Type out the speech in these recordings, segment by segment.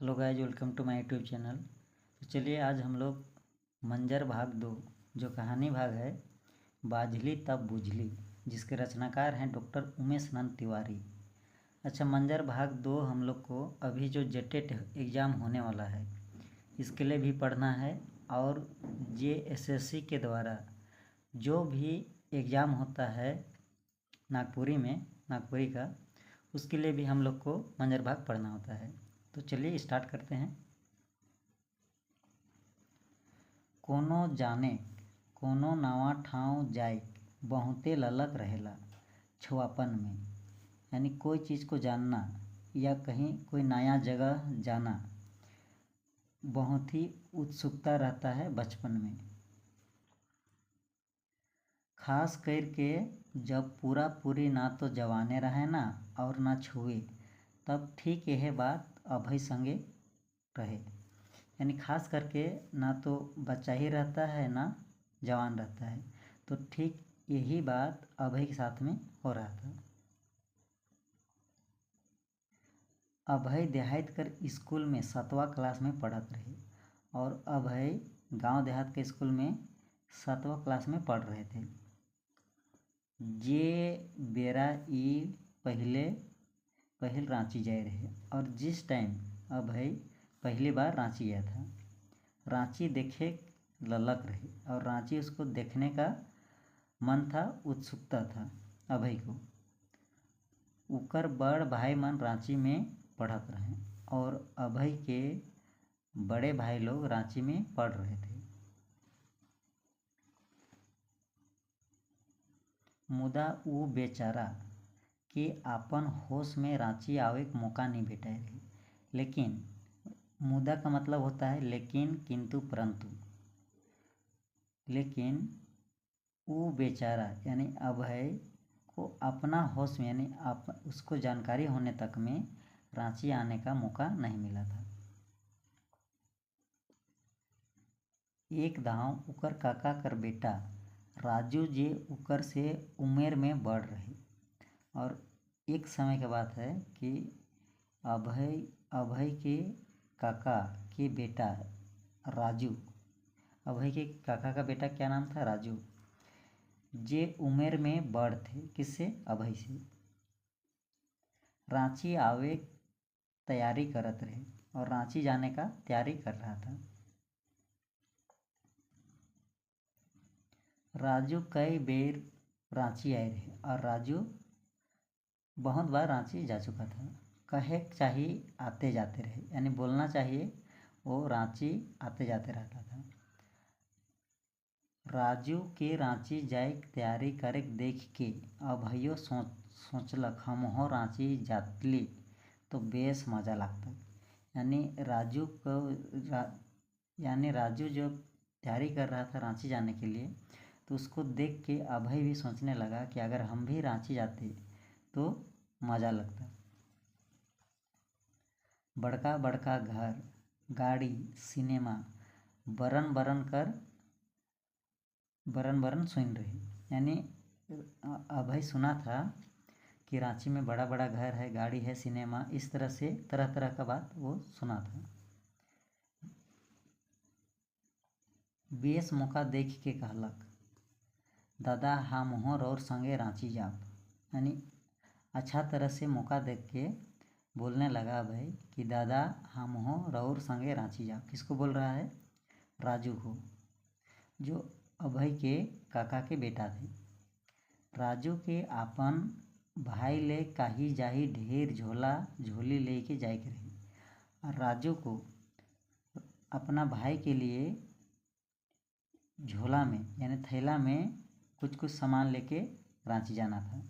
Hello guys, welcome to my YouTube channel. तो चलिए आज हम लोग मंजर भाग 2 जो कहानी भाग है बाझली तब बुझली, जिसके रचनाकार हैं डॉक्टर उमेश नंद तिवारी। अच्छा, मंजर भाग 2 हम लोग को अभी जो जेटेट एग्ज़ाम होने वाला है इसके लिए भी पढ़ना है, और JSSC के द्वारा जो भी एग्ज़ाम होता है नागपुरी का, उसके लिए भी हम लोग को मंजर भाग पढ़ना होता है। तो चलिए स्टार्ट करते हैं। कोनो जाने कोनो नवा ठाव जाए बहुते ललक रहेला छुआपन में, यानी कोई चीज़ को जानना या कहीं कोई नया जगह जाना बहुत ही उत्सुकता रहता है बचपन में। खास करके जब पूरा पूरी ना तो जवाने रहे ना और ना छुए, तब ठीक यह बात अभय संगे रहे। यानी खास करके ना तो बच्चा ही रहता है ना जवान रहता है, तो ठीक यही बात अभय के साथ में हो रहा था। अभय देहात कर स्कूल में 7वां क्लास में पढ़त रहे, और अभय गांव देहात के स्कूल में 7वां क्लास में पढ़ रहे थे। जे बेरा ई पहल रांची जाए रहे, और जिस टाइम अभय पहली बार रांची गया था, रांची देखे ललक रहे, और रांची उसको देखने का मन था, उत्सुकता था अभय को। उकर बड़ भाई मन रांची में पढ़त रहे, और अभय के बड़े भाई लोग रांची में पढ़ रहे थे। मुदा वो बेचारा के आपन होश में रांची आवे के मौका नहीं भेटाए रहे। लेकिन मुदा का मतलब होता है लेकिन, किंतु, परंतु। लेकिन वो बेचारा यानी अभय को अपना होश में यानी उसको जानकारी होने तक में रांची आने का मौका नहीं मिला था। एक दाव उकर काका कर बेटा राजू जे उकर से उम्र में बढ़ रहे, और एक समय के बात है कि अभय के काका के बेटा राजू, अभय के काका का बेटा क्या नाम था? राजू, जे उम्र में बड़ थे किससे? अभय से। रांची आवे तैयारी करत रहे, और रांची जाने का तैयारी कर रहा था। राजू कई बेर रांची आए रहे, और राजू बहुत बार रांची जा चुका था। कहे चाहिए आते जाते रहे, यानी बोलना चाहिए वो रांची आते जाते रहता था। राजू के रांची जाए तैयारी करे देख के अभयो सोचलक हमहो रांची जातली तो बेस मज़ा लगता। यानी राजू जब तैयारी कर रहा था रांची जाने के लिए, तो उसको देख के अभय भी सोचने लगा कि अगर हम भी रांची जाते तो मज़ा लगता। बड़का बड़का घर, गाड़ी, सिनेमा बरन बरन सुन रहे। यानी अभय सुना था कि रांची में बड़ा बड़ा घर है, गाड़ी है, सिनेमा, इस तरह से तरह तरह का बात वो सुना था। बेस मौका देख के कहलक, दादा हमहो रौर संगे रांची जाब। यानी अच्छा तरह से मौका देख के बोलने लगा भाई कि दादा हमहो रौर संगे रांची जाब। किसको बोल रहा है? राजू को, जो अभय के काका के बेटा थे। राजू के आपन भाई ले काही जाही ढेर झोली लेके जाए के रही, और राजू को अपना भाई के लिए झोला में यानी थैला में कुछ कुछ सामान लेके रांची जाना था।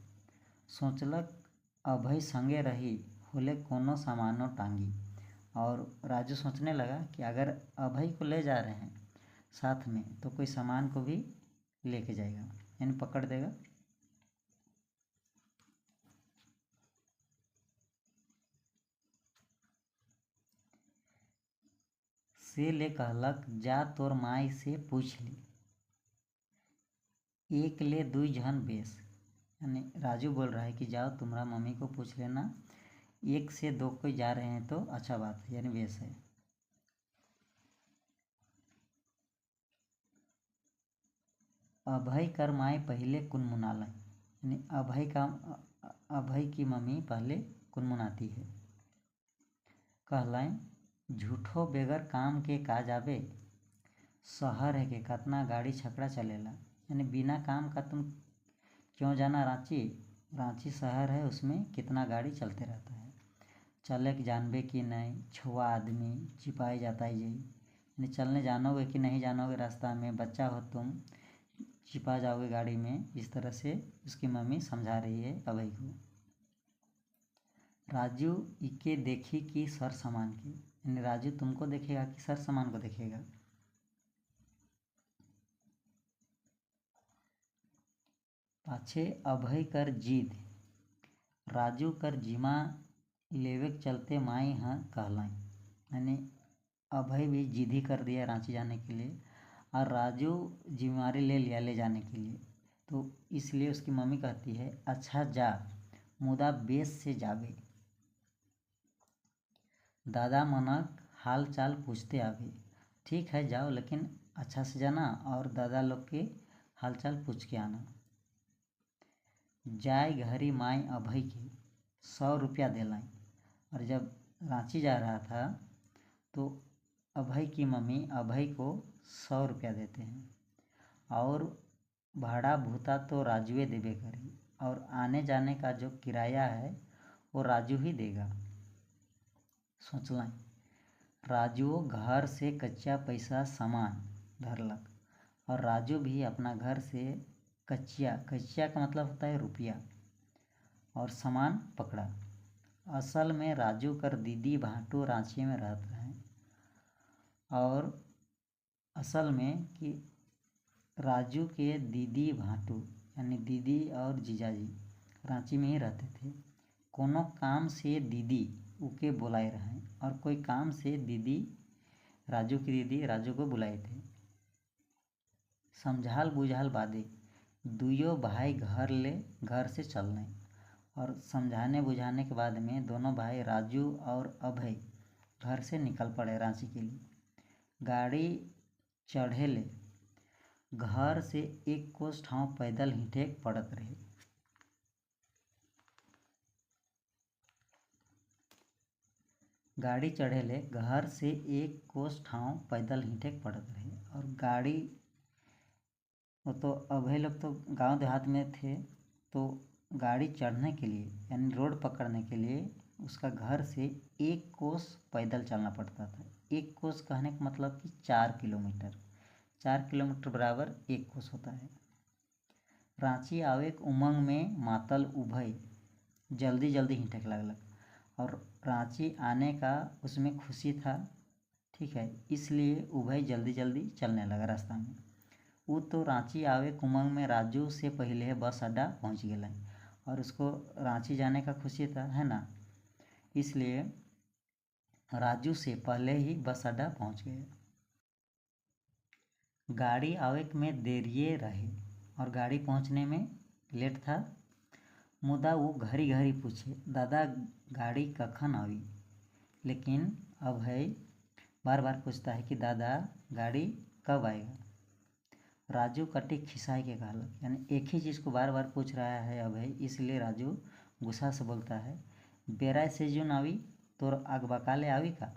सोचलक अभय संगे रही होले कोनो सामानो टांगी, और राजू सोचने लगा कि अगर अभय को ले जा रहे हैं साथ में तो कोई सामान को भी लेके जाएगा, यानी पकड़ देगा। से ले कहलक, जा तोर माई से पूछ ली, एक ले दुई जन बेस। यानी राजू बोल रहा है कि जाओ तुम्हारा मम्मी को पूछ लेना, 1 से 2 कोई जा रहे हैं तो अच्छा बात है, यानी बेस है। अभय कर माए पहले कुनमुनालय, यानी अभय की मम्मी पहले कुनमुनाती है। कहलाएं झूठो बेगर काम के का जाबे, शहर है के कतना गाड़ी छकड़ा चलेला, यानी बिना काम का तुम क्यों जाना रांची, रांची शहर है उसमें कितना गाड़ी चलते रहता है। चले के जानबे कि नहीं, छुआ आदमी चिपाई जाता ही जाई, यानी चलने जानोगे कि नहीं जानोगे, रास्ता में बच्चा हो तुम छिपा जाओगे गाड़ी में। इस तरह से उसकी मम्मी समझा रही है अभय को। राजू इके देखी कि सर सामान की, यानी राजू तुमको देखेगा कि सर सामान को देखेगा। पाछे अभय कर जीद, राजू कर जिमा लेवे के चलते माई हाँ कहलाई, यानी अभय भी जिद ही कर दिया रांची जाने के लिए और राजू जिम्मेवारी ले लिया ले जाने के लिए। तो इसलिए उसकी मम्मी कहती है अच्छा जा मुदा बेस से जावे, दादा मनक हाल चाल पूछते आवे। ठीक है जाओ लेकिन अच्छा से जाना और दादा लोग के हाल चाल पूछ के आना। जाए घरी माई अभय के 100 रुपया दिलाई, और जब रांची जा रहा था तो अभय की मम्मी अभय को 100 रुपया देते हैं, और भाड़ा भूता तो राजुए देवे करी, और आने जाने का जो किराया है वो राजू ही देगा। सोच लें, राजू घर से कच्चा पैसा सामान धरलक और राजू भी अपना घर से कच्चिया का मतलब होता है रुपया और सामान पकड़ा। असल में राजू कर दीदी भाटू रांची में रहते हैं, और असल में कि राजू के दीदी भाटू यानी दीदी और जीजाजी रांची में ही रहते थे। कोनो काम से दीदी उके बुलाए रहे और कोई काम से दीदी राजू की दीदी राजू को बुलाए थे। समझाल बुझाल बादे दुयो भाई घर से चलने, और समझाने बुझाने के बाद में दोनों भाई राजू और अभय घर से निकल पड़े रांची के लिए। गाड़ी चढ़े ले घर से 1 कोस ठाव पैदल हिंटे पड़त रहे। गाड़ी चढ़े ले घर से 1 कोस ठाव पैदल हिंटे पड़त रहे, और गाड़ी वो तो अभय लोग तो गांव देहात में थे, तो गाड़ी चढ़ने के लिए यानी रोड पकड़ने के लिए उसका घर से 1 कोस पैदल चलना पड़ता था। 1 कोस कहने का मतलब कि 4 किलोमीटर, 4 किलोमीटर बराबर 1 कोस होता है। रांची आवे के उमंग में मातल उभय जल्दी जल्दी हिंटक लगलक, और रांची आने का उसमें खुशी था, ठीक है, इसलिए उभय जल्दी जल्दी चलने लगा रास्ता में। वो तो रांची आवे के उमंग में राजू से पहले बस अड्डा पहुँच गया और उसको रांची जाने का खुशी था, है ना, इसलिए राजू से पहले ही बस अड्डा पहुँच गए। गाड़ी आवे में देरिये रहे और गाड़ी पहुँचने में लेट था। मुदा वो घरी घरी पूछे दादा गाड़ी कखन आवी, लेकिन अभय बार बार पूछता है कि दादा गाड़ी कब आएगा। राजू कटी खिसाई के कहलक, यानी एक ही चीज़ को बार बार पूछ रहा है अभय, इसलिए राजू गुस्सा से बोलता है बेरा से जून आवी तो आग बकाले आवी का,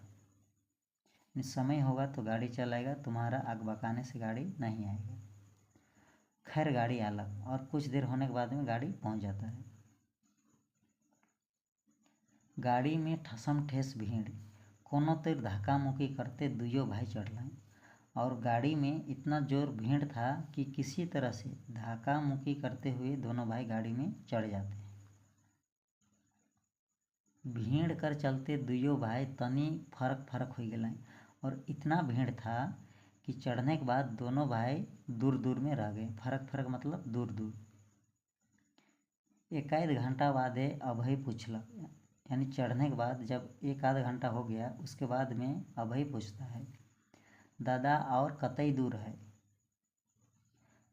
समय होगा तो गाड़ी चलाएगा, तुम्हारा आग बकाने से गाड़ी नहीं आएगा। खैर गाड़ी आलक और कुछ देर होने के बाद में गाड़ी पहुंच जाता है। गाड़ी में ठसम ठेस भीड़, कोनो तेर धक्का मुक्की करते दुयो भाई चढ़ लाए, और गाड़ी में इतना जोर भीड़ था कि किसी तरह से धक्का मुक्की करते हुए दोनों भाई गाड़ी में चढ़ जाते हैं। भीड़ कर चलते दुयो भाई तनी फरक हो गए, और इतना भीड़ था कि चढ़ने के बाद दोनों भाई दूर दूर में रह गए। फरक मतलब दूर दूर। एक आध घंटा बाद अभय पूछलक, यानी चढ़ने के बाद जब 1 आध घंटा हो गया उसके बाद में अभय पूछता है दादा और कतई दूर है।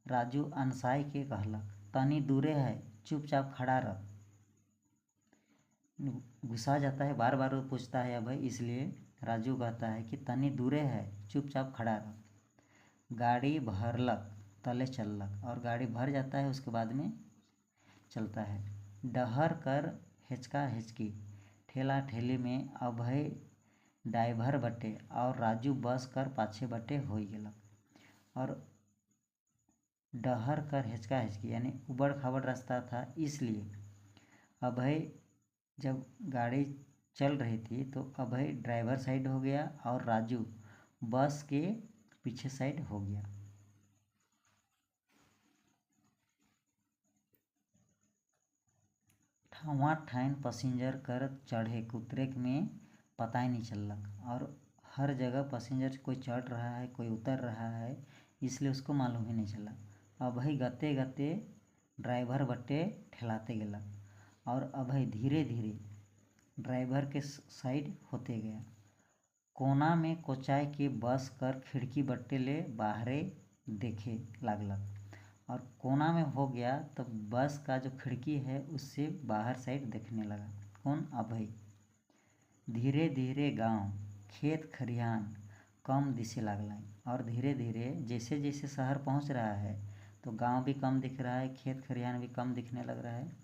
राजू अनसाई के कहलक तनी दूरे है, चुपचाप खड़ा रह। गुस्सा जाता है, बार बार वो पूछता है अभय, इसलिए राजू कहता है कि तनी दूरे है, चुपचाप खड़ा रह। गाड़ी भरलक तले चललक, और गाड़ी भर जाता है, उसके बाद में चलता है। डहर कर हेचका हेचकी, ठेला ठेली में अभय ड्राइवर बटे और राजू बस कर पाछे बटे हो गेलक। और डहर कर हेचका हेचकी यानी उबड़ खाबड़ रास्ता था, इसलिए अभय जब गाड़ी चल रही थी तो अभय ड्राइवर साइड हो गया और राजू बस के पीछे साइड हो गया। ठावा ठाइन पैसेंजर कर चढ़े उतरे में पता ही नहीं चलक, और हर जगह पैसेंजर कोई चढ़ रहा है कोई उतर रहा है, इसलिए उसको मालूम ही नहीं चला। अभय गते गते ड्राइवर बट्टे ठेलाते गेला, और अभय धीरे धीरे ड्राइवर के साइड होते गया। कोना में कोचाय के बस कर खिड़की बट्टे ले बाहरे देखे लागलक, और कोना में हो गया तो बस का जो खिड़की है उससे बाहर साइड देखने लगा। कौन? अभय। धीरे धीरे गांव खेत खरिहान कम दिखे लागला, और धीरे धीरे जैसे जैसे शहर पहुंच रहा है तो गांव भी कम दिख रहा है, खेत खरिहान भी कम दिखने लग रहा है।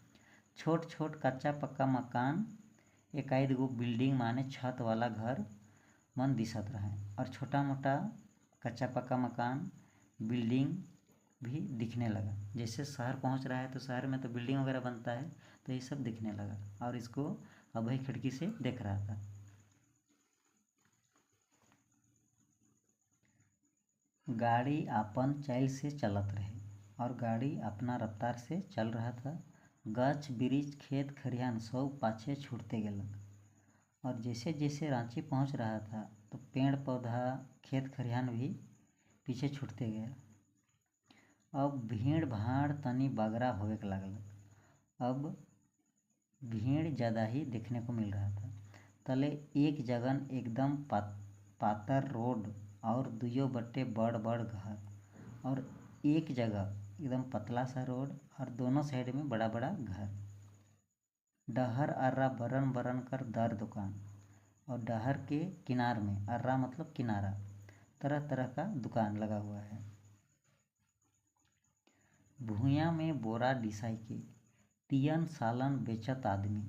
छोट छोट कच्चा पक्का मकान, एकाध गो बिल्डिंग माने छत वाला घर मन दिखत रहा है, और छोटा मोटा कच्चा पक्का मकान बिल्डिंग भी दिखने लगा। जैसे शहर पहुंच रहा है तो शहर में तो बिल्डिंग वगैरह बनता है, तो ये सब दिखने लगा, और इसको अभय खिड़की से देख रहा था। गाड़ी अपन चाल से चलत रहे, और गाड़ी अपना रफ्तार से चल रहा था। गछ बिरिछ खेत खरिहान सब पाछे छूटते गेलक, और जैसे जैसे रांची पहुंच रहा था तो पेड़ पौधा खेत खरिहान भी पीछे छूटते गया। अब भीड़ भाड़ तनी बगरा होवे लागल, अब भीड़ ज़्यादा ही देखने को मिल रहा था। तले एक जगन एकदम पातर रोड और दुयो बट्टे बड़ बड़ घर, और एक जगह एकदम पतला सा रोड और दोनों साइड में बड़ा बड़ा घर। डहर अर्रा बरन बरन कर दर दुकान, और डहर के किनार में, अर्रा मतलब किनारा, तरह तरह का दुकान लगा हुआ है। भूया में बोरा डिसाई के तियन सालन बेचत आदमी,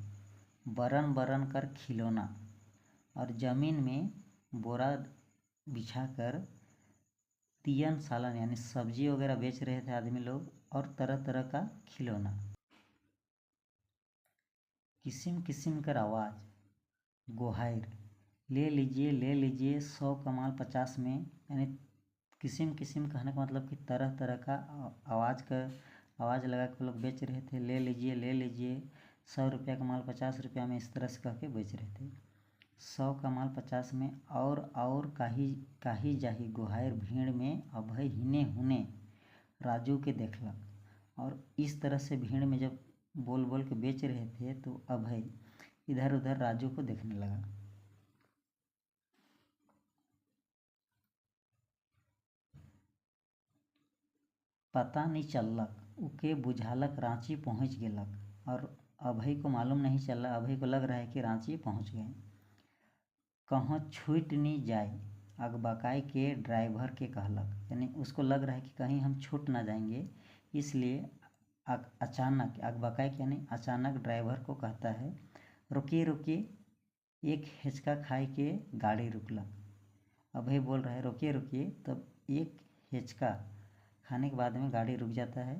बरन बरन कर खिलौना, और ज़मीन में बोरा बिछा कर तियन सालन यानी सब्जी वगैरह बेच रहे थे आदमी लोग, और तरह तरह का खिलौना। किस्म किस्म कर आवाज़, गोहार, ले लीजिए 100 का माल 50 में, यानी किस्म किस्म कहने का मतलब कि तरह तरह का आवाज़ लगा के लोग बेच रहे थे। ले लीजिए 100 रुपया का माल 50 रुपया में, इस तरह से कह के बेच रहे थे। 100 का माल 50 में, और काही जाही गोहार भीड़ में अभय हिने हुने राजू के देखलक, और इस तरह से भीड़ में जब बोल बोल के बेच रहे थे तो अभय इधर उधर राजू को देखने लगा। पता नहीं चललक, उके बुझालक रांची पहुंच गेलक, और अभय को मालूम नहीं चला, अभय को लग रहा है कि रांची पहुंच गए। कहाँ छूट नहीं जाए, अगबकाई के ड्राइवर के कहलक, यानी उसको लग रहा है कि कहीं हम छूट ना जाएंगे, इसलिए अचानक, अगबकाई यानी अचानक ड्राइवर को कहता है, रुकिए रुकिए, एक हिचका खाए के गाड़ी रुकलक। अभय बोल रहा है रुकिए रुकिए, तब एक हिचका खाने के बाद में गाड़ी रुक जाता है।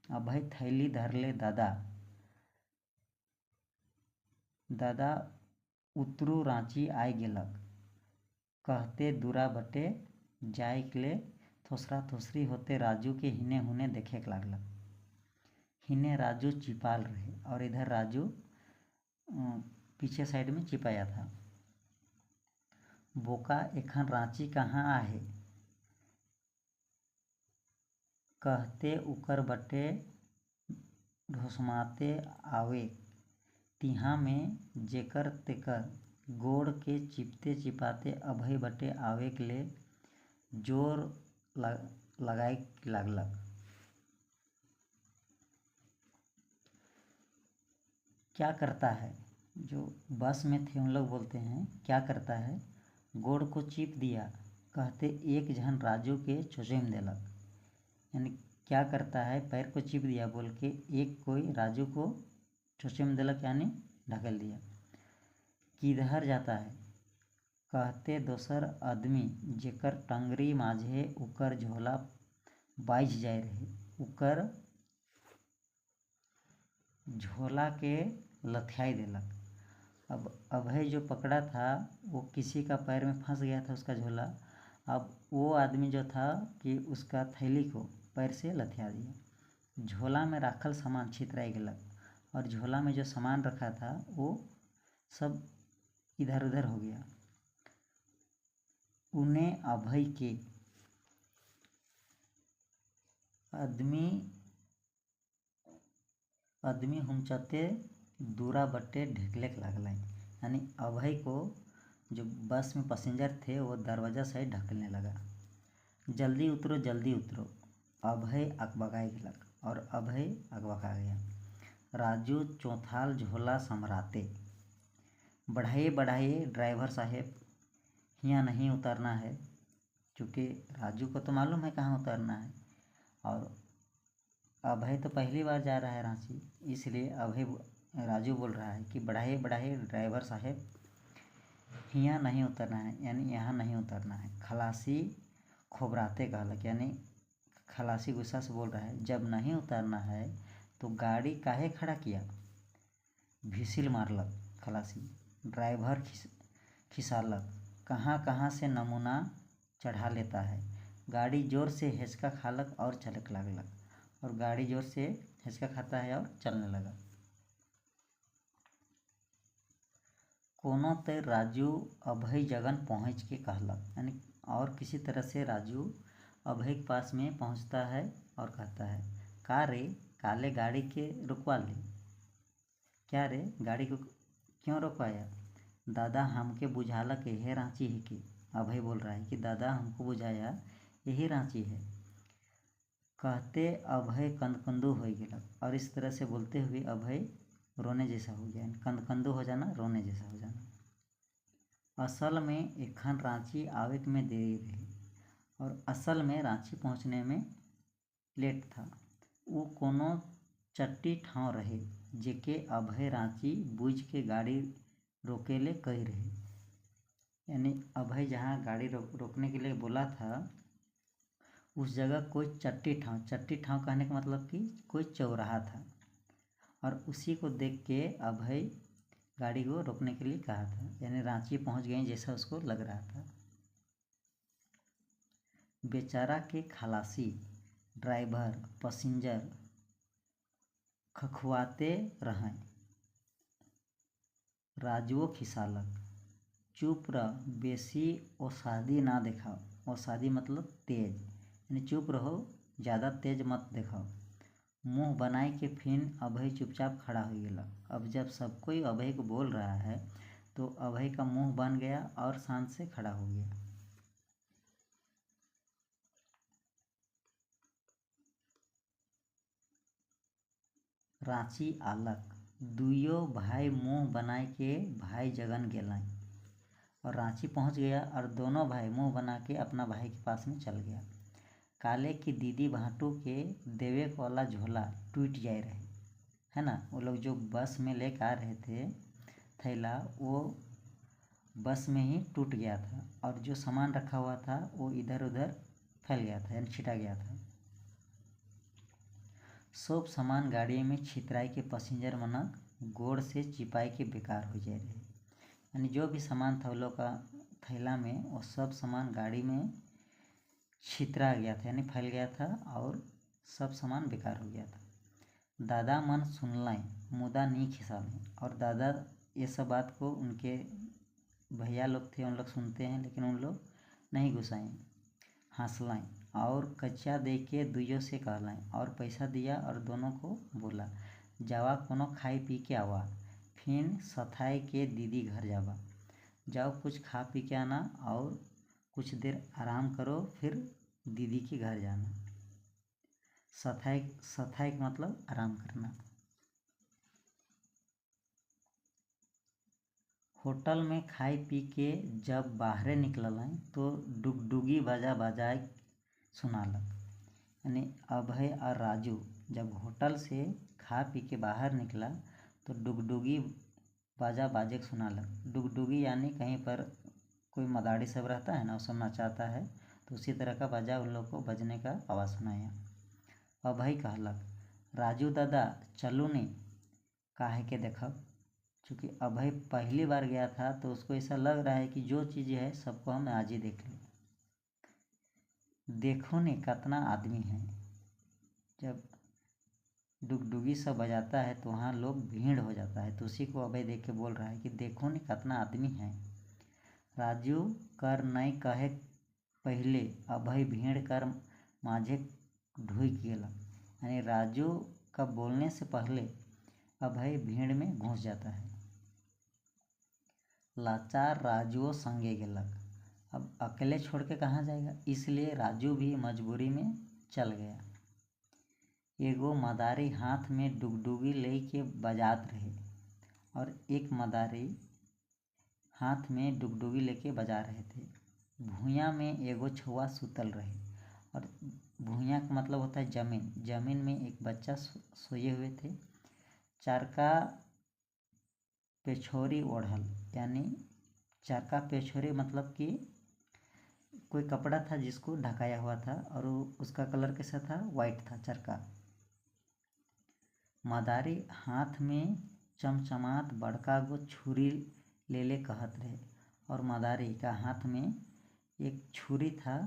अभय थैली धर ले दादा उतरू रांची आए गेलक, कहते दूरा बटे जाए के ले थोसरा थोसरी होते राजू के हिने हुने देखे के लागलक। हिने राजू चिपाल रहे, और इधर राजू पीछे साइड में चिपाया था। बोका एखन रांची कहाँ आहे, कहते उकर बटे ढोसमाते आवे, तिहा में जेकर तेकर गोड़ के चिपते चिपाते अभय बटे आवे के ले जोर लगाए लागलक। क्या करता है, जो बस में थे उन लोग बोलते हैं क्या करता है, गोड़ को चीप दिया, कहते एक जन राजू के चोचेम देलक। यानी क्या करता है, पैर को चीप दिया बोल के एक कोई राजू को चोचेम देलक यानी ढकेल दिया। किधर जाता है, कहते दोसर आदमी जेकर टंगरी माझे उकर झोला बाइज जाए रहे, उकर झोला के लथियाई देलक। अब अभय जो पकड़ा था वो किसी का पैर में फंस गया था उसका झोला। अब वो आदमी जो था कि उसका थैली को पैर से लथिया दिया। झोला में राखल सामान छितराई गेलक और झोला में जो सामान रखा था वो सब इधर उधर हो गया। उन्हें अभय के आदमी हुमचते दूरा बट्टे ढेकलेक लागल। यानी अभय को जो बस में पैसेंजर थे वो दरवाज़ा से ढकलने लगा। जल्दी उतरो अभय अकबकाए गेलक और अभय अकबका गया। राजू चौथाल झोला संभराते, बढ़ाइए ड्राइवर साहेब, यहाँ नहीं उतरना है। क्योंकि राजू को तो मालूम है कहाँ उतरना है और अभय तो पहली बार जा रहा है रांची, इसलिए राजू बोल रहा है कि बढ़ाइए ड्राइवर साहेब, यहाँ नहीं उतरना है, यानी यहाँ नहीं उतरना है। खलासी खोबराते कहलक, यानी खलासी गुस्सा से बोल रहा है जब नहीं उतरना है तो गाड़ी काहे खड़ा किया। भिसिल मारलक खलासी। ड्राइवर खिसालक, कहाँ कहाँ से नमूना चढ़ा लेता है। गाड़ी जोर से हिचका खालक और चलक लागलक, और गाड़ी जोर से हिचका खाता है और चलने लगा। कोनो ते राजू अभय जगन पहुँच के कहलक, यानी और किसी तरह से राजू अभय के पास में पहुँचता है और कहता है का रे, काले गाड़ी के रुकवा ले। क्या रे, गाड़ी को क्यों रुकवाया। दादा हमके बुझाला कि यह रांची है कि। अभय बोल रहा है कि दादा हमको बुझाया यही रांची है। कहते अभय कंदकंदू हो गया, और इस तरह से बोलते हुए अभय रोने जैसा हो गया। कंदकंदू हो जाना, रोने जैसा हो जाना। असल में एखन रांची आवे में देरी रही, और असल में रांची पहुँचने में लेट था। वो कोनो चट्टी ठाव रहे जेके अभय रांची बुझ के गाड़ी रोकेले कही रहे। यानी अभय जहाँ गाड़ी रोकने के लिए बोला था उस जगह कोई चट्टी ठाव कहने का मतलब कि कोई चौराहा था, और उसी को देख के अभय गाड़ी को रोकने के लिए कहा था। यानी रांची पहुंच गए जैसा उसको लग रहा था। बेचारा के खलासी, ड्राइवर, पैसेंजर खखुआते रहें। राजुओ खिसालक, चुप रह, बेसी ओसादी ना देखाओ। ओसादी मतलब तेज, यानी चुप रहो, ज़्यादा तेज मत देखाओ। मुंह बनाए के फिर अभय चुपचाप खड़ा हो गया। अब जब सब कोई अभय को बोल रहा है तो अभय का मुंह बन गया और शांत से खड़ा हो गया। रांची आलक, दुइयो भाई मुंह बनाए के भाई जगन गेलन, और रांची पहुंच गया और दोनों भाई मुंह बना के अपना भाई के पास में चल गया। काले की दीदी भाटू के देवे वाला झोला टूट जाए रहे, है ना। वो लोग जो बस में लेकर आ रहे थे थैला, वो बस में ही टूट गया था, और जो सामान रखा हुआ था वो इधर उधर फैल गया था, यानी छिटा गया था। सब सामान गाड़ी में छितराई के पैसेंजर मनक गोड़ से चिपाई के बेकार हो जाए रहे। यानी जो भी सामान था वो लोग का थैला में, वो सब सामान गाड़ी में छितरा गया था, यानी फैल गया था, और सब सामान बेकार हो गया था। दादा मन सुनलाएँ मुदा नहीं खिसालें, और दादा ये सब बात को उनके भैया लोग थे उन लोग सुनते हैं, लेकिन उन लोग नहीं गुस्साएँ। हंसलाएँ और कच्चा दे के दुइयों से कहलाएँ, और पैसा दिया और दोनों को बोला जावा कोनो खाई पी के आवा, फिर सथाई के दीदी घर जावा। जाओ कुछ खा पी के आना और कुछ देर आराम करो, फिर दीदी के घर जाना। सथाई का मतलब आराम करना। होटल में खाई पी के जब बाहरे निकलल तो डुगडुगी बाजा बजाए सुनालक। यानी अभय और राजू जब होटल से खा पी के बाहर निकला तो डुगडुगी बाजा बाजे सुनालक। डुगडुगी यानी कहीं पर कोई मदारी सब रहता है ना, वो सब नचाता है, तो उसी तरह का बाजा उन लोग को बजने का आवाज़ सुनाया। अभय कहलक, राजू दादा चलू नी काहे के देखब। चूँकि अभय पहली बार गया था तो उसको ऐसा लग रहा है कि जो चीज़ है सबको हम आज ही देख लें। देखो ने कितना आदमी है। जब डुगडुगी सब बजाता है तो वहाँ लोग भीड़ हो जाता है, तो उसी को अभय देख के बोल रहा है कि देखो ने कितना आदमी है। राजू कर नहीं कहे पहले अभय भीड़ कर माझे ढुक गेला। यानी राजू का बोलने से पहले अभय भीड़ में घुस जाता है। लाचार राजुओ संगे गेलक। अब अकेले छोड़ के कहाँ जाएगा, इसलिए राजू भी मजबूरी में चल गया। एगो मदारी हाथ में डुगडुगी ले के बजात रहे और एक मदारी हाथ में डुगडुगी लेके बजा रहे थे। भूइयाँ में एगो छुआ सुतल रहे, और भूइयाँ का मतलब होता है जमीन। जमीन में एक बच्चा सोए हुए थे। चरका पेछोरी ओढ़ल, यानी चरका पेछोरी मतलब कि कोई कपड़ा था जिसको ढकाया हुआ था, और उसका कलर कैसा था, वाइट था चरका। मदारी हाथ में चमचमात बड़का गो छुरी ले ले कहत रहे, और मदारी का हाथ में एक छुरी था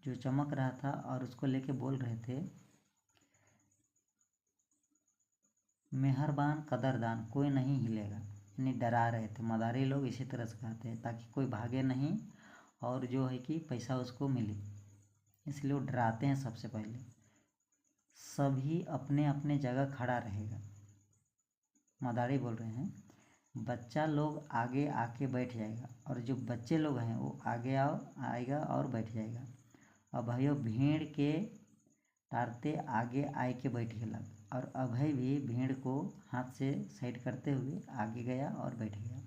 जो चमक रहा था, और उसको लेके बोल रहे थे, मेहरबान कदरदान कोई नहीं हिलेगा। यानी डरा रहे थे। मदारी लोग इसी तरह से कहते हैं ताकि कोई भागे नहीं और जो है कि पैसा उसको मिले, इसलिए वो डराते हैं सबसे पहले। सभी अपने अपने जगह खड़ा रहेगा। मदारी बोल रहे हैं, बच्चा लोग आगे आके बैठ जाएगा, और जो बच्चे लोग हैं वो आगे आएगा और बैठ जाएगा। अभय भीड़ के टारते आगे आए के बैठ गया, और अभय भी भीड़ को हाथ से साइड करते हुए आगे गया और बैठ गया।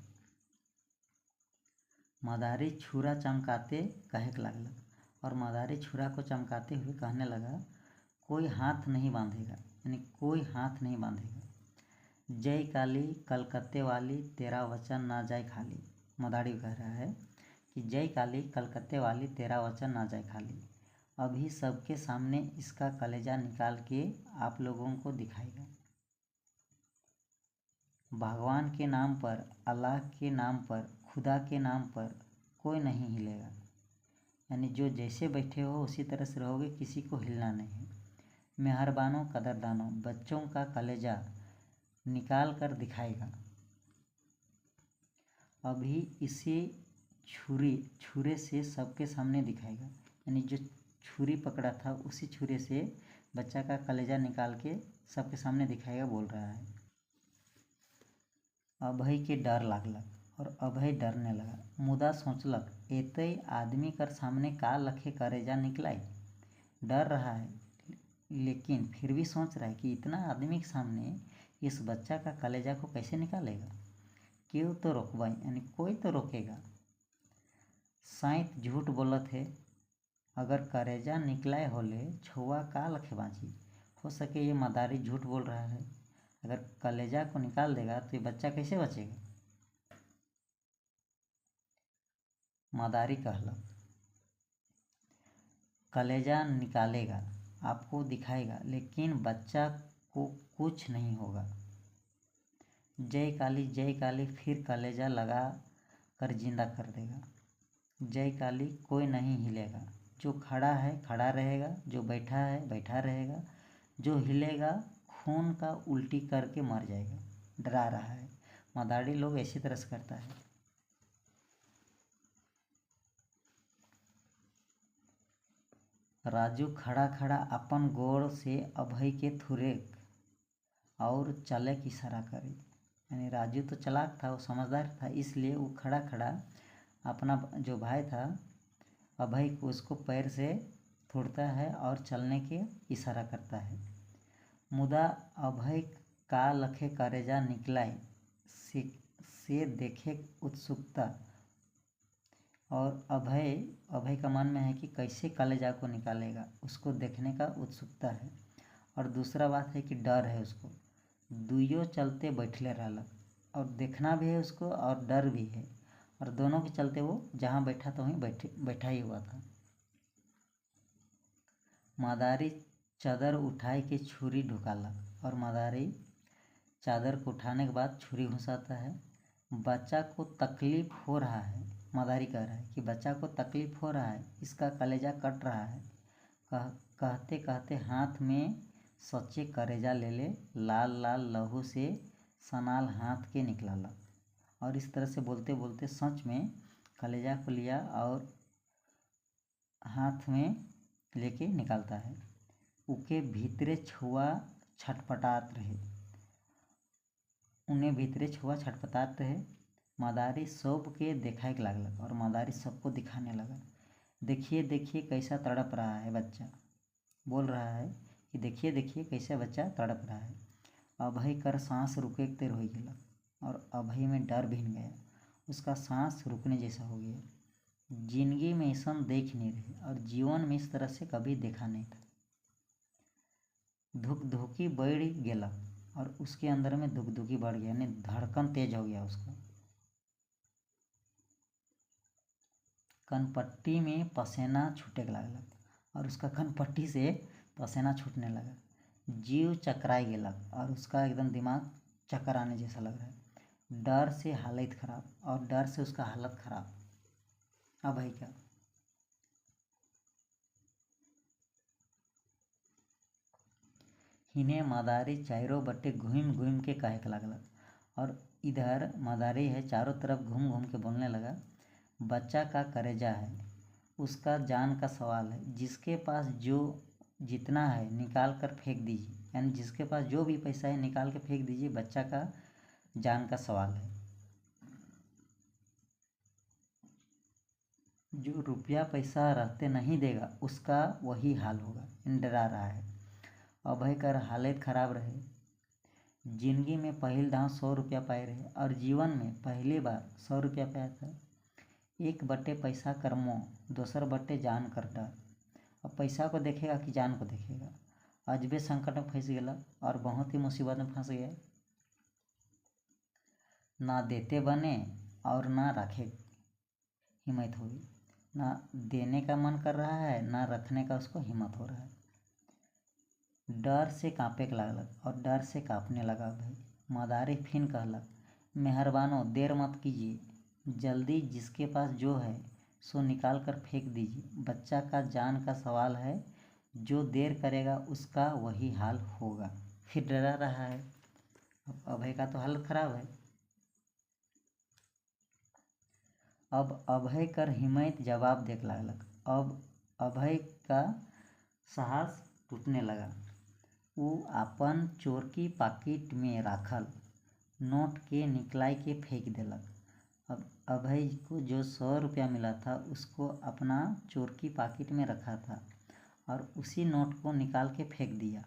मदारी छुरा चमकाते कहे लगल, और मदारी छुरा को चमकाते हुए कहने लगा, कोई हाथ नहीं बांधेगा। यानी कोई हाथ नहीं बांधेगा। जय काली कलकत्ते वाली तेरा वचन ना जाए खाली। मदारी कह रहा है कि जय काली कलकत्ते वाली तेरा वचन ना जाए खाली। अभी सबके सामने इसका कलेजा निकाल के आप लोगों को दिखाएगा। भगवान के नाम पर, अल्लाह के नाम पर, खुदा के नाम पर कोई नहीं हिलेगा। यानी जो जैसे बैठे हो उसी तरह से रहोगे, किसी को हिलना नहीं है। मेहरबानों कदरदानों बच्चों का कलेजा निकाल कर दिखाएगा। अभी इसे छुरे से सबके सामने दिखाएगा। यानी जो छुरी पकड़ा था उसी छुरे से बच्चा का कलेजा निकाल के सबके सामने दिखाएगा, बोल रहा है। अभय के डर लागलक, और अभय डरने लगा। मुदा सोचलक, एतई आदमी कर सामने का लखे कलेजा निकलाई। डर रहा है लेकिन फिर भी सोच रहा है कि इतना आदमी के सामने इस बच्चा का कलेजा को कैसे निकालेगा। क्यों तो रोकवाई, यानी कोई तो रोकेगा। साइंत झूठ बोलत है, अगर कलेजा निकलाए होले छुआ का लखे बाँची। हो सके ये मदारी झूठ बोल रहा है। अगर कलेजा को निकाल देगा तो ये बच्चा कैसे बचेगा। मदारी कहलक, कलेजा निकालेगा, आपको दिखाएगा, लेकिन बच्चा को कुछ नहीं होगा। जय काली फिर कलेजा लगा कर जिंदा कर देगा। जय काली कोई नहीं हिलेगा। जो खड़ा है खड़ा रहेगा, जो बैठा है बैठा रहेगा, जो हिलेगा खून का उल्टी करके मर जाएगा। डरा रहा है। मदारी लोग ऐसी तरह से करता है। राजू खड़ा खड़ा अपन गोड़ से अभय के थुरेक और चले की इशारा करे। यानी राजू तो चालाक था, वो समझदार था, इसलिए वो खड़ा खड़ा अपना जो भाई था अभय को उसको पैर से थोड़ता है और चलने के इशारा करता है। मुदा अभय का लखे करेजा निकलाए से देखे उत्सुकता। और अभय का मन में है कि कैसे कलेजा को निकालेगा, उसको देखने का उत्सुकता है। और दूसरा बात है कि डर है उसको। दुइयों चलते बैठले रहलक, और देखना भी है उसको और डर भी है, और दोनों के चलते वो जहाँ बैठा था वहीं बैठा ही हुआ था। मदारी चादर उठाए के छुरी ढुकाला, और मदारी चादर को उठाने के बाद छुरी घुसाता है। बच्चा को तकलीफ हो रहा है, मदारी कह रहा है कि बच्चा को तकलीफ हो रहा है, इसका कलेजा कट रहा है। कहते कहते हाथ में सच्चे करेजा ले लाल लाल लहू से सनाल हाथ के निकलाला। और इस तरह से बोलते बोलते सच में कलेजा को लिया और हाथ में लेके निकालता है। उके भीतरे छुआ छटपटात रहे, उन्हें भीतरे छुआ छटपटात रहे। मदारी सबके देखाए लागलक, और मदारी सबको दिखाने लगा। देखिए देखिए कैसा तड़प रहा है बच्चा, बोल रहा है कि देखिए देखिए कैसे बच्चा तड़प रहा है। अभय कर सांस रुके तेर हो गया, और अभय में डर भिन गया, उसका सांस रुकने जैसा हो गया। जिंदगी में ऐसा देख नहीं रहे, और जीवन में इस तरह से कभी देखा नहीं था। धुक धुकी बढ़ गया, और उसके अंदर में धुक धुकी बढ़ गया, यानी धड़कन तेज हो गया उसका। कनपट्टी में पसीना छूटे लगल, और उसका कनपट्टी से पसीना छूटने लगा। जीव चकराई गया, और उसका एकदम दिमाग चक्कर आने जैसा लग रहा है। डर से हालत खराब, और डर से उसका हालत खराब। अभय का हिने मदारी चारों बट्टे घूम घूम के कहे लगल, और इधर मदारी है चारों तरफ घूम घूम के बोलने लगा। बच्चा का करेजा है, उसका जान का सवाल है, जिसके पास जो जितना है निकाल कर फेंक दीजिए, यानी जिसके पास जो भी पैसा है निकाल के फेंक दीजिए, बच्चा का जान का सवाल है। जो रुपया पैसा रहते नहीं देगा उसका वही हाल होगा, डरा रहा है। अभय कर हालत खराब रहे। जिंदगी में पहल दांव 100 रुपया पाए रहे, और जीवन में पहली बार 100 रुपया पाया था। एक बट्टे पैसा कर मोह, दोसर बट्टे जान कर डर। अब पैसा को देखेगा कि जान को देखेगा। अजबे संकट में फंस गया, और बहुत ही मुसीबत में फंस गया। ना देते बने और ना रखे हिम्मत हुई, ना देने का मन कर रहा है, ना रखने का उसको हिम्मत हो रहा है। डर से काँपे लगलक, और डर से काँपने लगा भाई। मदारी फिन कहलक, मेहरबानो देर मत कीजिए, जल्दी जिसके पास जो है सो निकाल कर फेंक दीजिए। बच्चा का जान का सवाल है, जो देर करेगा उसका वही हाल होगा। फिर डरा रहा है। अब अभय का तो हालत खराब है। अब अभय कर हिम्मत जवाब देख लागलक। अब अभय का साहस टूटने लगा। वो अपन चोरकी पाकिट में राखल नोट के निकलाई के फेंक देलक। अब अभय को जो 100 रुपया मिला था उसको अपना चोरकी पाकिट में रखा था, और उसी नोट को निकाल के फेंक दिया।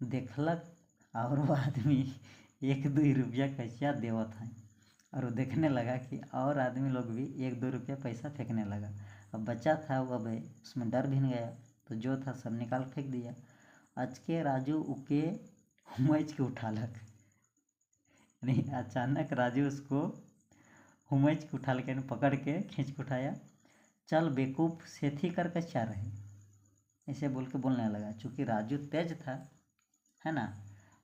देखलक और वो आदमी 1-2 रुपया कैसा देवत है, और वो देखने लगा कि और आदमी लोग भी 1-2 रुपया पैसा फेंकने लगा। अब बच्चा था वो अभय, उसमें डर भिन गया, तो जो था सब निकाल फेंक दिया। अचके राजू उके हुमच के उठालक, यानी अचानक राजू उसको हुमच के उठा के पकड़ के खींच के उठाया। चल बेवकूफ़ सेथी कर क्या रहे, ऐसे बोल के बोलने लगा। चूँकि राजू तेज था, है ना,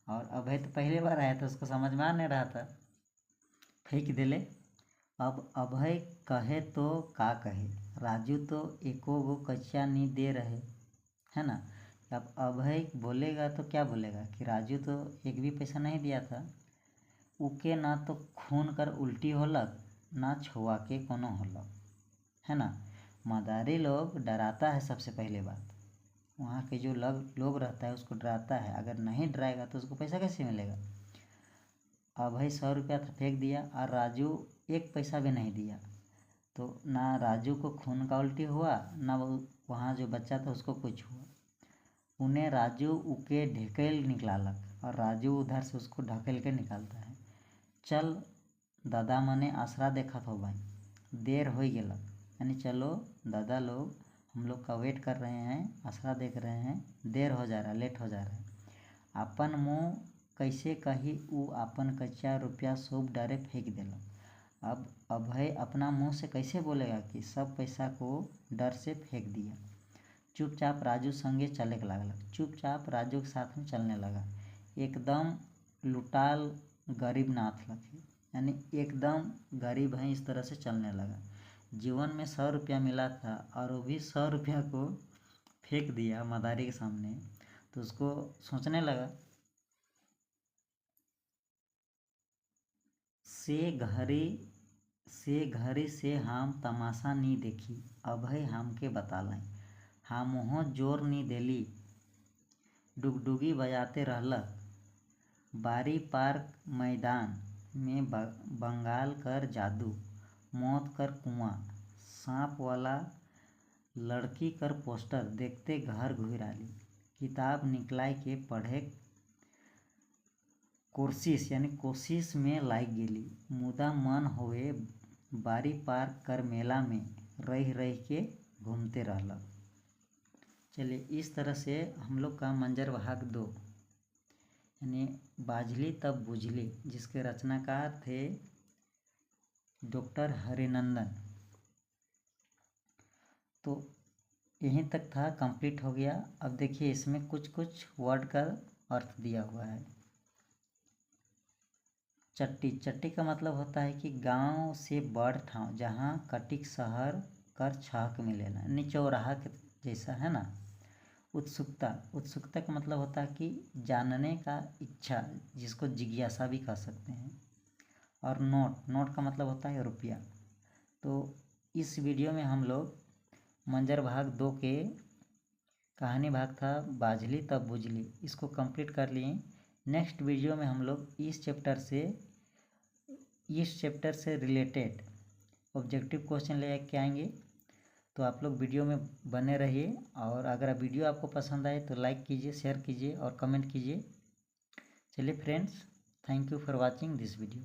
और अभय तो पहले बार आया था, उसको समझ में आ नहीं रहा था, फेंक दिले। अब अभय कहे तो का कहे, राजू तो एको गो कच्चा नहीं दे रहे, है ना। अब अभय बोलेगा तो क्या बोलेगा कि राजू तो एक भी पैसा नहीं दिया था। उके ना तो खून कर उल्टी होलक, ना छुआ के कोनो होलक, है ना। मदारी लोग डराता है, सबसे पहले बात वहाँ के जो लोग रहता है उसको डराता है। अगर नहीं डराएगा तो उसको पैसा कैसे मिलेगा। अभय 100 रुपया फेंक दिया, और राजू एक पैसा भी नहीं दिया, तो ना राजू को खून का उल्टी हुआ, ना वहाँ जो बच्चा था उसको कुछ हुआ। उन्हें राजू उके ढकेल निकालक, और राजू उधर से उसको ढकेल के निकालता है। चल दादा मने आसरा देखत हो भाई, देर हो गेला, यानी चलो दादा लोग हम लोग का वेट कर रहे हैं, आसरा देख रहे हैं, देर हो जा रहा है, लेट हो जा रहा है। अपन मुँह कैसे कही उ अपन कच्चा रुपया सब डारे फेंक देला। अब अभय अपना मुंह से कैसे बोलेगा कि सब पैसा को डर से फेंक दिया। चुपचाप राजू संगे चले के लगला, चुपचाप राजू के साथ में चलने लगा। एकदम लुटाल गरीब नाथ लगे, यानी एकदम गरीब हैं इस तरह से चलने लगा। जीवन में 100 रुपया मिला था और वो भी 100 रुपया को फेंक दिया मदारी के सामने, तो उसको सोचने लगा से घरी से हम तमाशा नहीं देखी, अभय हमके बतालें, हमहो जोर नहीं देली। डुगडुगी बजाते रहलक, बारी पार्क मैदान में बंगाल कर जादू, मौत कर कुआं, सांप वाला लड़की कर पोस्टर देखते घर घुर आली। किताब निकलाय के पढ़े कोशिश में लाग गेली, मुदा मन होवे बारी पार्क कर मेला में रह के घूमते रहला। चलिए इस तरह से हम लोग का मंजर भाग 2 यानी बाझली तब बुझली, जिसके रचनाकार थे डॉक्टर हरिनंदन। तो यहीं तक था, कंप्लीट हो गया। अब देखिए इसमें कुछ वर्ड का अर्थ दिया हुआ है। चट्टी, चट्टी का मतलब होता है कि गांव से बड़ ठाव जहाँ कटिक शहर कर छहक मिलेला, यानी चौराहा के जैसा है ना। उत्सुकता, उत्सुकता का मतलब होता है कि जानने का इच्छा, जिसको जिज्ञासा भी कह सकते हैं। और नोट, नोट का मतलब होता है रुपया। तो इस वीडियो में हम लोग मंजर भाग 2 के कहानी भाग था बाझली तब बुझली, इसको कंप्लीट कर लिए। नेक्स्ट वीडियो में हम लोग इस चैप्टर से रिलेटेड ऑब्जेक्टिव क्वेश्चन ले के आएंगे। तो आप लोग वीडियो में बने रहिए, और अगर वीडियो आपको पसंद आए तो लाइक कीजिए, शेयर कीजिए और कमेंट कीजिए। चलिए friends, thank you for watching this video.